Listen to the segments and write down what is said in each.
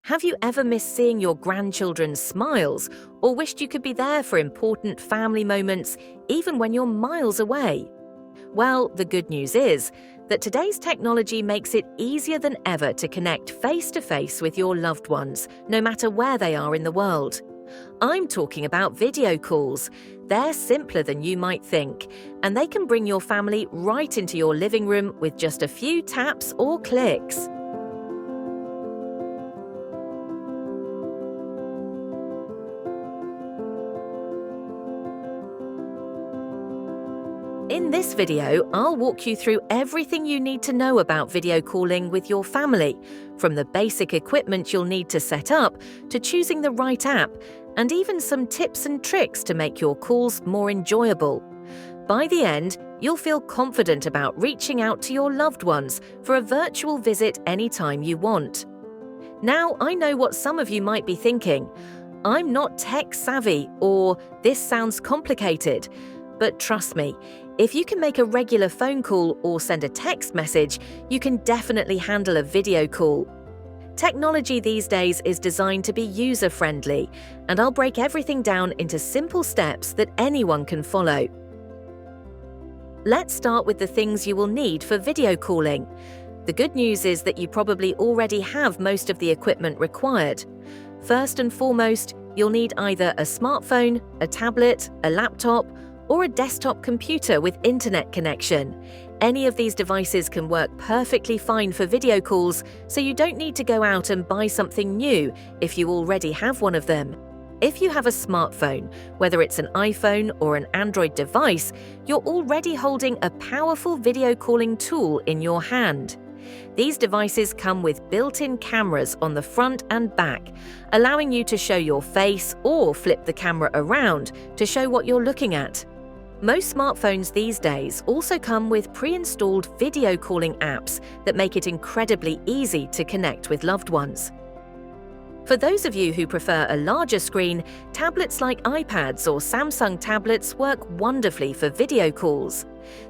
Have you ever missed seeing your grandchildren's smiles or wished you could be there for important family moments, even when you're miles away? Well, the good news is that today's technology makes it easier than ever to connect face-to-face with your loved ones, no matter where they are in the world. I'm talking about video calls. They're simpler than you might think, and they can bring your family right into your living room with just a few taps or clicks. In this video, I'll walk you through everything you need to know about video calling with your family, from the basic equipment you'll need to set up to choosing the right app, and even some tips and tricks to make your calls more enjoyable. By the end, you'll feel confident about reaching out to your loved ones for a virtual visit anytime you want. Now, I know what some of you might be thinking. I'm not tech savvy, or this sounds complicated. But trust me, if you can make a regular phone call or send a text message, you can definitely handle a video call. Technology these days is designed to be user-friendly, and I'll break everything down into simple steps that anyone can follow. Let's start with the things you will need for video calling. The good news is that you probably already have most of the equipment required. First and foremost, you'll need either a smartphone, a tablet, a laptop, or a desktop computer with internet connection. Any of these devices can work perfectly fine for video calls, so you don't need to go out and buy something new if you already have one of them. If you have a smartphone, whether it's an iPhone or an Android device, you're already holding a powerful video calling tool in your hand. These devices come with built-in cameras on the front and back, allowing you to show your face or flip the camera around to show what you're looking at. Most smartphones these days also come with pre-installed video calling apps that make it incredibly easy to connect with loved ones. For those of you who prefer a larger screen, tablets like iPads or Samsung tablets work wonderfully for video calls.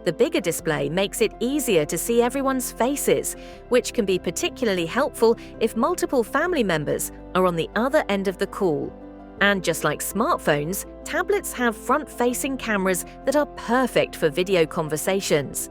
The bigger display makes it easier to see everyone's faces, which can be particularly helpful if multiple family members are on the other end of the call. And just like smartphones, tablets have front-facing cameras that are perfect for video conversations.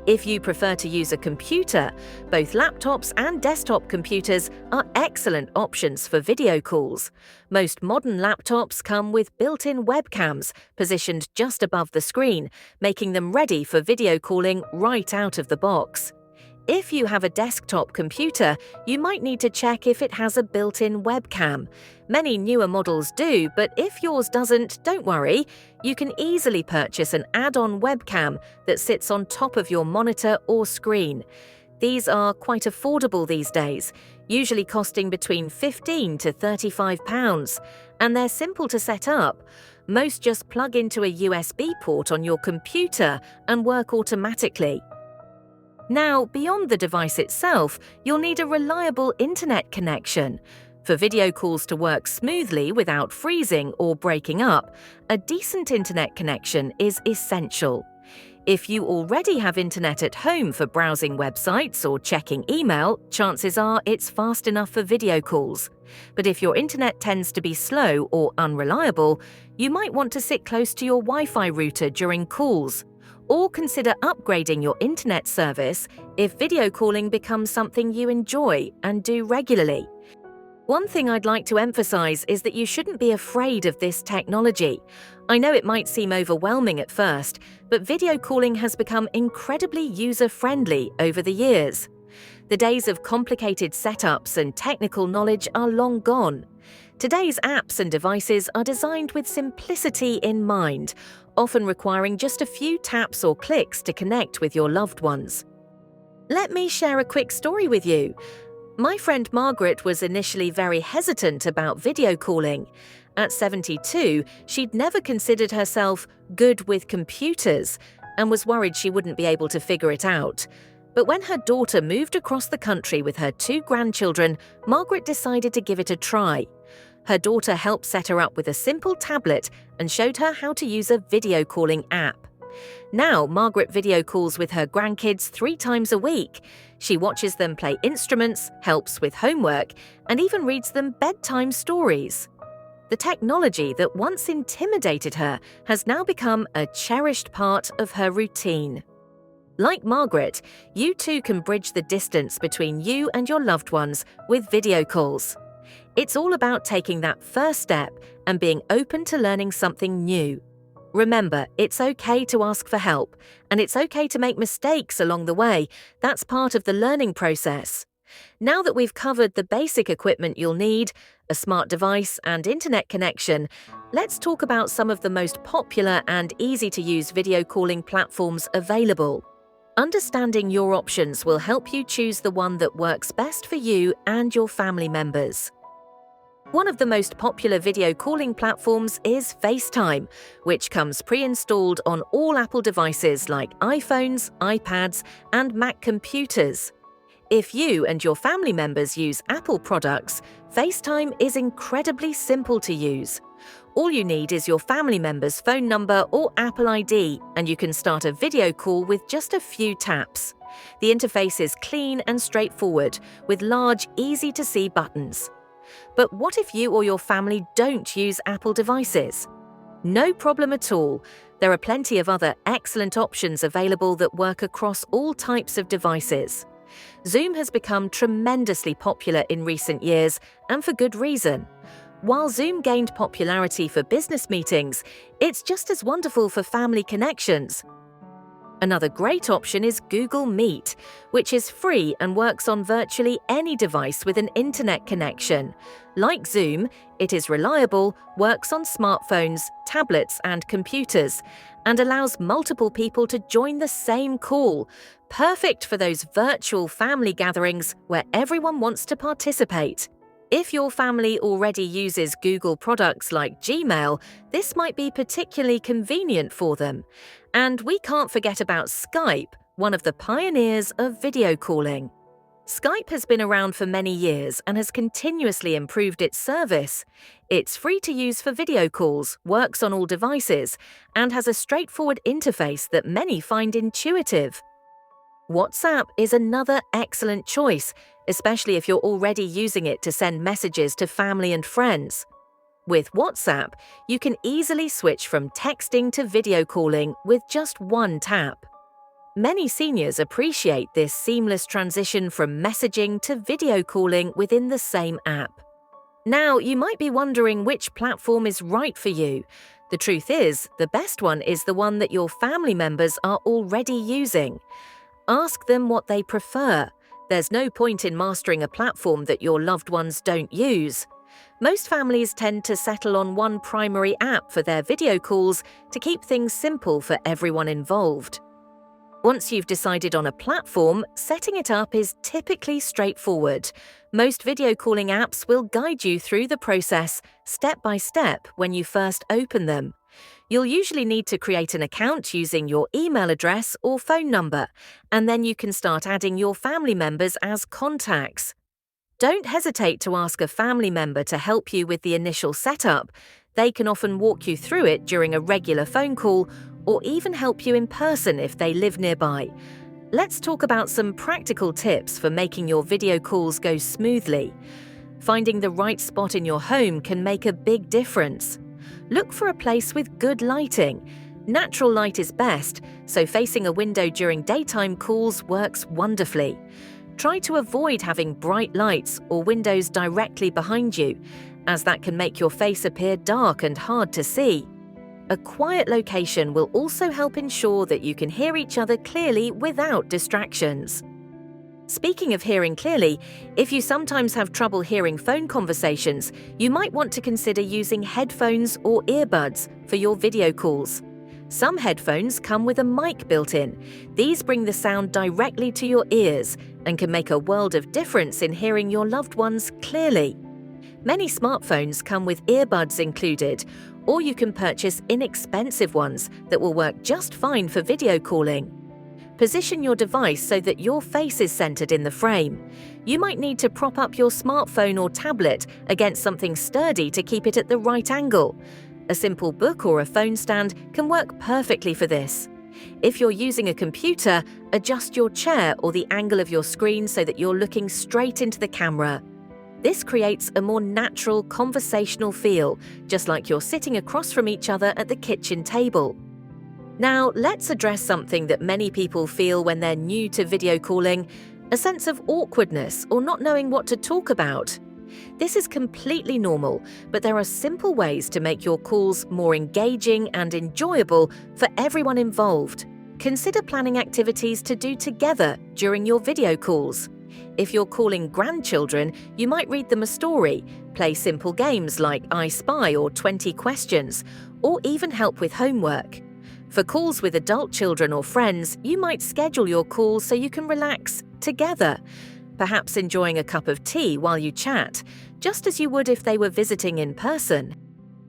If you prefer to use a computer, both laptops and desktop computers are excellent options for video calls. Most modern laptops come with built-in webcams positioned just above the screen, making them ready for video calling right out of the box. If you have a desktop computer, you might need to check if it has a built-in webcam. Many newer models do, but if yours doesn't, don't worry. You can easily purchase an add-on webcam that sits on top of your monitor or screen. These are quite affordable these days, usually costing between £15 to £35, and they're simple to set up. Most just plug into a USB port on your computer and work automatically. Now, beyond the device itself, you'll need a reliable internet connection. For video calls to work smoothly without freezing or breaking up, a decent internet connection is essential. If you already have internet at home for browsing websites or checking email, chances are it's fast enough for video calls. But if your internet tends to be slow or unreliable, you might want to sit close to your Wi-Fi router during calls. Or consider upgrading your internet service if video calling becomes something you enjoy and do regularly. One thing I'd like to emphasize is that you shouldn't be afraid of this technology. I know it might seem overwhelming at first, but video calling has become incredibly user-friendly over the years. The days of complicated setups and technical knowledge are long gone. Today's apps and devices are designed with simplicity in mind, often requiring just a few taps or clicks to connect with your loved ones. Let me share a quick story with you. My friend Margaret was initially very hesitant about video calling. At 72, she'd never considered herself good with computers and was worried she wouldn't be able to figure it out. But when her daughter moved across the country with her 2 grandchildren, Margaret decided to give it a try. Her daughter helped set her up with a simple tablet and showed her how to use a video calling app. Now, Margaret video calls with her grandkids 3 times a week. She watches them play instruments, helps with homework, and even reads them bedtime stories. The technology that once intimidated her has now become a cherished part of her routine. Like Margaret, you too can bridge the distance between you and your loved ones with video calls. It's all about taking that first step and being open to learning something new. Remember, it's okay to ask for help, and it's okay to make mistakes along the way. That's part of the learning process. Now that we've covered the basic equipment you'll need, a smart device and internet connection, let's talk about some of the most popular and easy-to-use video calling platforms available. Understanding your options will help you choose the one that works best for you and your family members. One of the most popular video calling platforms is FaceTime, which comes pre-installed on all Apple devices like iPhones, iPads, and Mac computers. If you and your family members use Apple products, FaceTime is incredibly simple to use. All you need is your family member's phone number or Apple ID, and you can start a video call with just a few taps. The interface is clean and straightforward, with large, easy-to-see buttons. But what if you or your family don't use Apple devices? No problem at all. There are plenty of other excellent options available that work across all types of devices. Zoom has become tremendously popular in recent years, and for good reason. While Zoom gained popularity for business meetings, it's just as wonderful for family connections. Another great option is Google Meet, which is free and works on virtually any device with an internet connection. Like Zoom, it is reliable, works on smartphones, tablets, and computers, and allows multiple people to join the same call. Perfect for those virtual family gatherings where everyone wants to participate. If your family already uses Google products like Gmail, this might be particularly convenient for them. And we can't forget about Skype, one of the pioneers of video calling. Skype has been around for many years and has continuously improved its service. It's free to use for video calls, works on all devices, and has a straightforward interface that many find intuitive. WhatsApp is another excellent choice, especially if you're already using it to send messages to family and friends. With WhatsApp, you can easily switch from texting to video calling with just one tap. Many seniors appreciate this seamless transition from messaging to video calling within the same app. Now, you might be wondering which platform is right for you. The truth is, the best one is the one that your family members are already using. Ask them what they prefer. There's no point in mastering a platform that your loved ones don't use. Most families tend to settle on one primary app for their video calls to keep things simple for everyone involved. Once you've decided on a platform, setting it up is typically straightforward. Most video calling apps will guide you through the process step by step when you first open them. You'll usually need to create an account using your email address or phone number, and then you can start adding your family members as contacts. Don't hesitate to ask a family member to help you with the initial setup. They can often walk you through it during a regular phone call or even help you in person if they live nearby. Let's talk about some practical tips for making your video calls go smoothly. Finding the right spot in your home can make a big difference. Look for a place with good lighting. Natural light is best, so facing a window during daytime calls works wonderfully. Try to avoid having bright lights or windows directly behind you, as that can make your face appear dark and hard to see. A quiet location will also help ensure that you can hear each other clearly without distractions. Speaking of hearing clearly, if you sometimes have trouble hearing phone conversations, you might want to consider using headphones or earbuds for your video calls. Some headphones come with a mic built in. These bring the sound directly to your ears and can make a world of difference in hearing your loved ones clearly. Many smartphones come with earbuds included, or you can purchase inexpensive ones that will work just fine for video calling. Position your device so that your face is centered in the frame. You might need to prop up your smartphone or tablet against something sturdy to keep it at the right angle. A simple book or a phone stand can work perfectly for this. If you're using a computer, adjust your chair or the angle of your screen so that you're looking straight into the camera. This creates a more natural conversational feel, just like you're sitting across from each other at the kitchen table. Now, let's address something that many people feel when they're new to video calling: a sense of awkwardness or not knowing what to talk about. This is completely normal, but there are simple ways to make your calls more engaging and enjoyable for everyone involved. Consider planning activities to do together during your video calls. If you're calling grandchildren, you might read them a story, play simple games like I Spy or 20 questions, or even help with homework. For calls with adult children or friends, you might schedule your calls so you can relax together, perhaps enjoying a cup of tea while you chat, just as you would if they were visiting in person.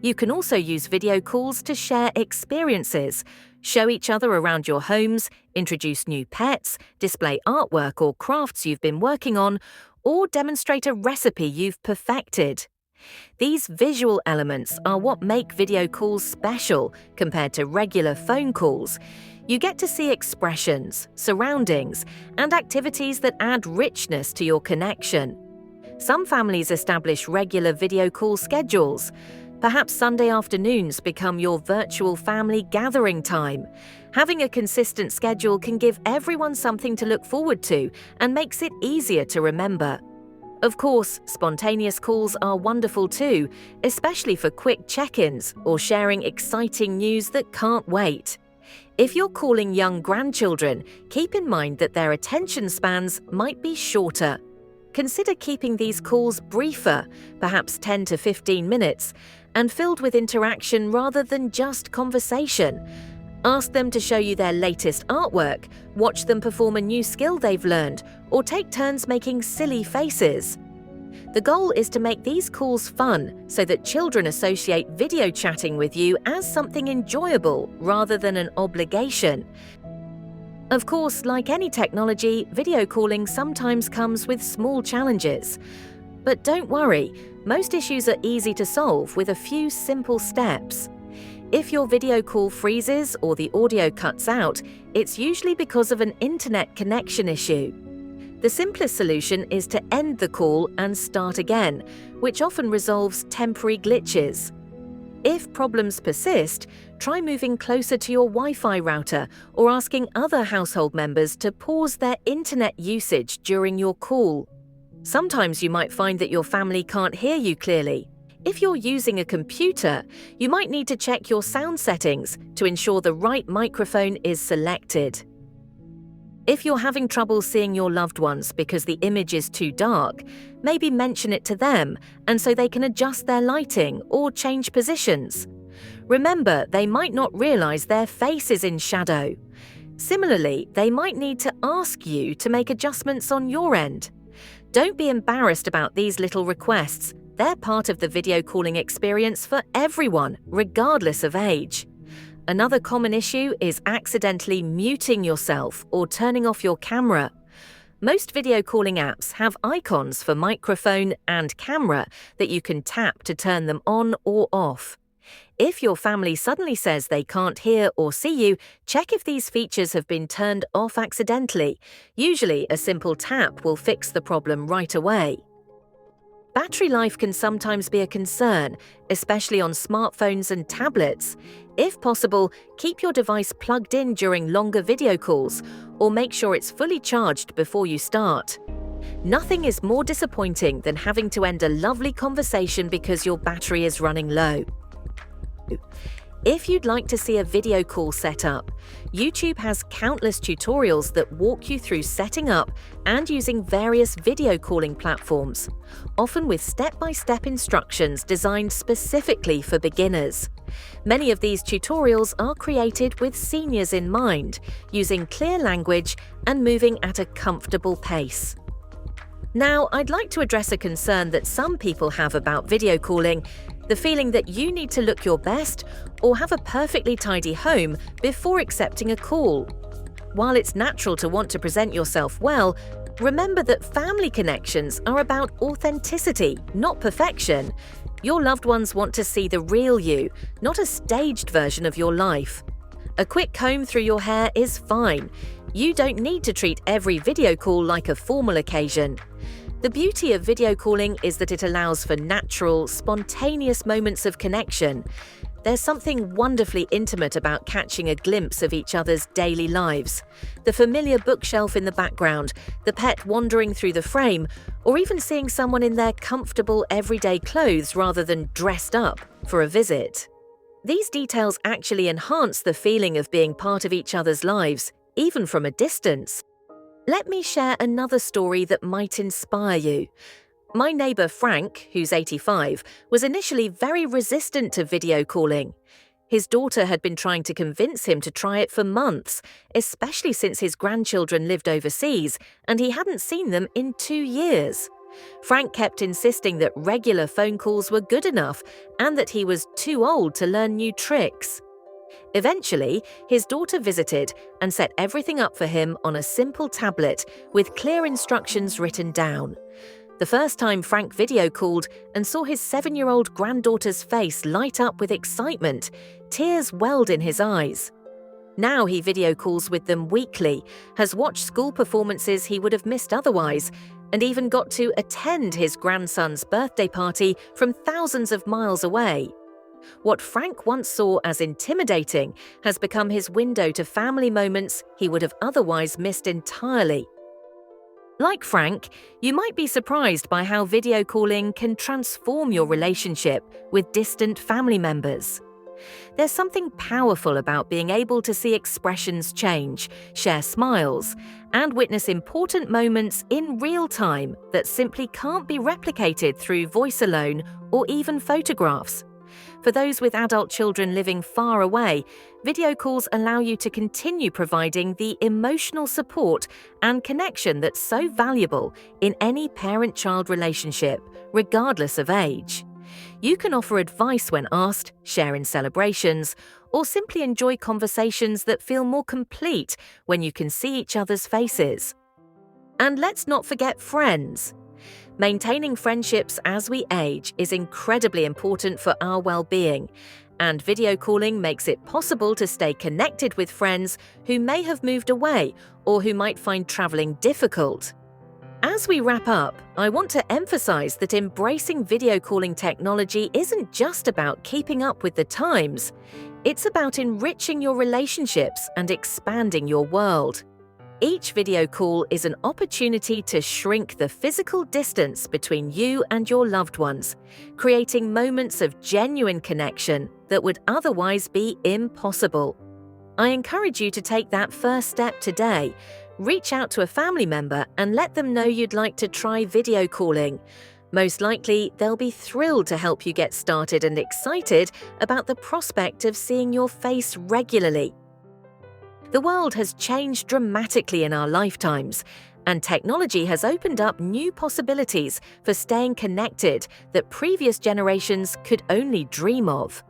You can also use video calls to share experiences, show each other around your homes, introduce new pets, display artwork or crafts you've been working on, or demonstrate a recipe you've perfected. These visual elements are what make video calls special compared to regular phone calls. You get to see expressions, surroundings, and activities that add richness to your connection. Some families establish regular video call schedules. Perhaps Sunday afternoons become your virtual family gathering time. Having a consistent schedule can give everyone something to look forward to and makes it easier to remember. Of course, spontaneous calls are wonderful too, especially for quick check-ins or sharing exciting news that can't wait. If you're calling young grandchildren, keep in mind that their attention spans might be shorter. Consider keeping these calls briefer, perhaps 10 to 15 minutes, and filled with interaction rather than just conversation. Ask them to show you their latest artwork, watch them perform a new skill they've learned, or take turns making silly faces. The goal is to make these calls fun so that children associate video chatting with you as something enjoyable rather than an obligation. Of course, like any technology, video calling sometimes comes with small challenges. But don't worry, most issues are easy to solve with a few simple steps. If your video call freezes or the audio cuts out, it's usually because of an internet connection issue. The simplest solution is to end the call and start again, which often resolves temporary glitches. If problems persist, try moving closer to your Wi-Fi router or asking other household members to pause their internet usage during your call. Sometimes you might find that your family can't hear you clearly. If you're using a computer, you might need to check your sound settings to ensure the right microphone is selected. If you're having trouble seeing your loved ones because the image is too dark, maybe mention it to them and so they can adjust their lighting or change positions. Remember, they might not realize their face is in shadow. Similarly, they might need to ask you to make adjustments on your end. Don't be embarrassed about these little requests. They're part of the video calling experience for everyone, regardless of age. Another common issue is accidentally muting yourself or turning off your camera. Most video calling apps have icons for microphone and camera that you can tap to turn them on or off. If your family suddenly says they can't hear or see you, check if these features have been turned off accidentally. Usually, a simple tap will fix the problem right away. Battery life can sometimes be a concern, especially on smartphones and tablets. If possible, keep your device plugged in during longer video calls, or make sure it's fully charged before you start. Nothing is more disappointing than having to end a lovely conversation because your battery is running low. If you'd like to see a video call setup, YouTube has countless tutorials that walk you through setting up and using various video calling platforms, often with step-by-step instructions designed specifically for beginners. Many of these tutorials are created with seniors in mind, using clear language and moving at a comfortable pace. Now, I'd like to address a concern that some people have about video calling: the feeling that you need to look your best or have a perfectly tidy home before accepting a call. While it's natural to want to present yourself well, remember that family connections are about authenticity, not perfection. Your loved ones want to see the real you, not a staged version of your life. A quick comb through your hair is fine. You don't need to treat every video call like a formal occasion. The beauty of video calling is that it allows for natural, spontaneous moments of connection. There's something wonderfully intimate about catching a glimpse of each other's daily lives. The familiar bookshelf in the background, the pet wandering through the frame, or even seeing someone in their comfortable everyday clothes rather than dressed up for a visit. These details actually enhance the feeling of being part of each other's lives, even from a distance. Let me share another story that might inspire you. My neighbour Frank, who's 85, was initially very resistant to video calling. His daughter had been trying to convince him to try it for months, especially since his grandchildren lived overseas and he hadn't seen them in 2 years. Frank kept insisting that regular phone calls were good enough and that he was too old to learn new tricks. Eventually, his daughter visited and set everything up for him on a simple tablet with clear instructions written down. The first time Frank video called and saw his 7-year-old granddaughter's face light up with excitement, tears welled in his eyes. Now he video calls with them weekly, has watched school performances he would have missed otherwise, and even got to attend his grandson's birthday party from thousands of miles away. What Frank once saw as intimidating has become his window to family moments he would have otherwise missed entirely. Like Frank, you might be surprised by how video calling can transform your relationship with distant family members. There's something powerful about being able to see expressions change, share smiles, and witness important moments in real time that simply can't be replicated through voice alone or even photographs. For those with adult children living far away, video calls allow you to continue providing the emotional support and connection that's so valuable in any parent-child relationship, regardless of age. You can offer advice when asked, share in celebrations, or simply enjoy conversations that feel more complete when you can see each other's faces. And let's not forget friends. Maintaining friendships as we age is incredibly important for our well-being, and video calling makes it possible to stay connected with friends who may have moved away or who might find traveling difficult. As we wrap up, I want to emphasize that embracing video calling technology isn't just about keeping up with the times. It's about enriching your relationships and expanding your world. Each video call is an opportunity to shrink the physical distance between you and your loved ones, creating moments of genuine connection that would otherwise be impossible. I encourage you to take that first step today. Reach out to a family member and let them know you'd like to try video calling. Most likely, they'll be thrilled to help you get started and excited about the prospect of seeing your face regularly. The world has changed dramatically in our lifetimes, and technology has opened up new possibilities for staying connected that previous generations could only dream of.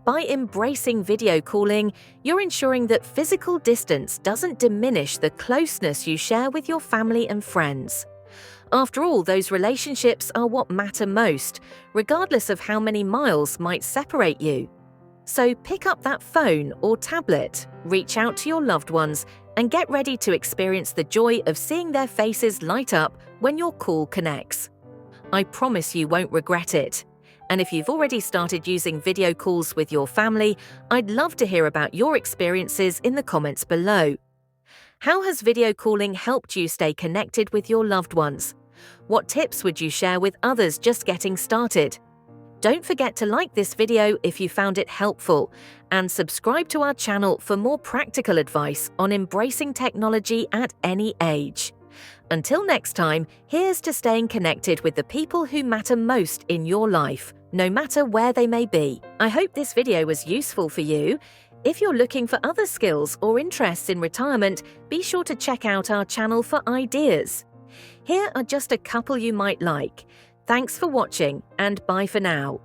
By embracing video calling, you're ensuring that physical distance doesn't diminish the closeness you share with your family and friends. After all, those relationships are what matter most, regardless of how many miles might separate you. So pick up that phone or tablet, reach out to your loved ones, and get ready to experience the joy of seeing their faces light up when your call connects. I promise you won't regret it. And if you've already started using video calls with your family, I'd love to hear about your experiences in the comments below. How has video calling helped you stay connected with your loved ones? What tips would you share with others just getting started? Don't forget to like this video if you found it helpful, and subscribe to our channel for more practical advice on embracing technology at any age. Until next time, here's to staying connected with the people who matter most in your life, no matter where they may be. I hope this video was useful for you. If you're looking for other skills or interests in retirement, be sure to check out our channel for ideas. Here are just a couple you might like. Thanks for watching, and bye for now.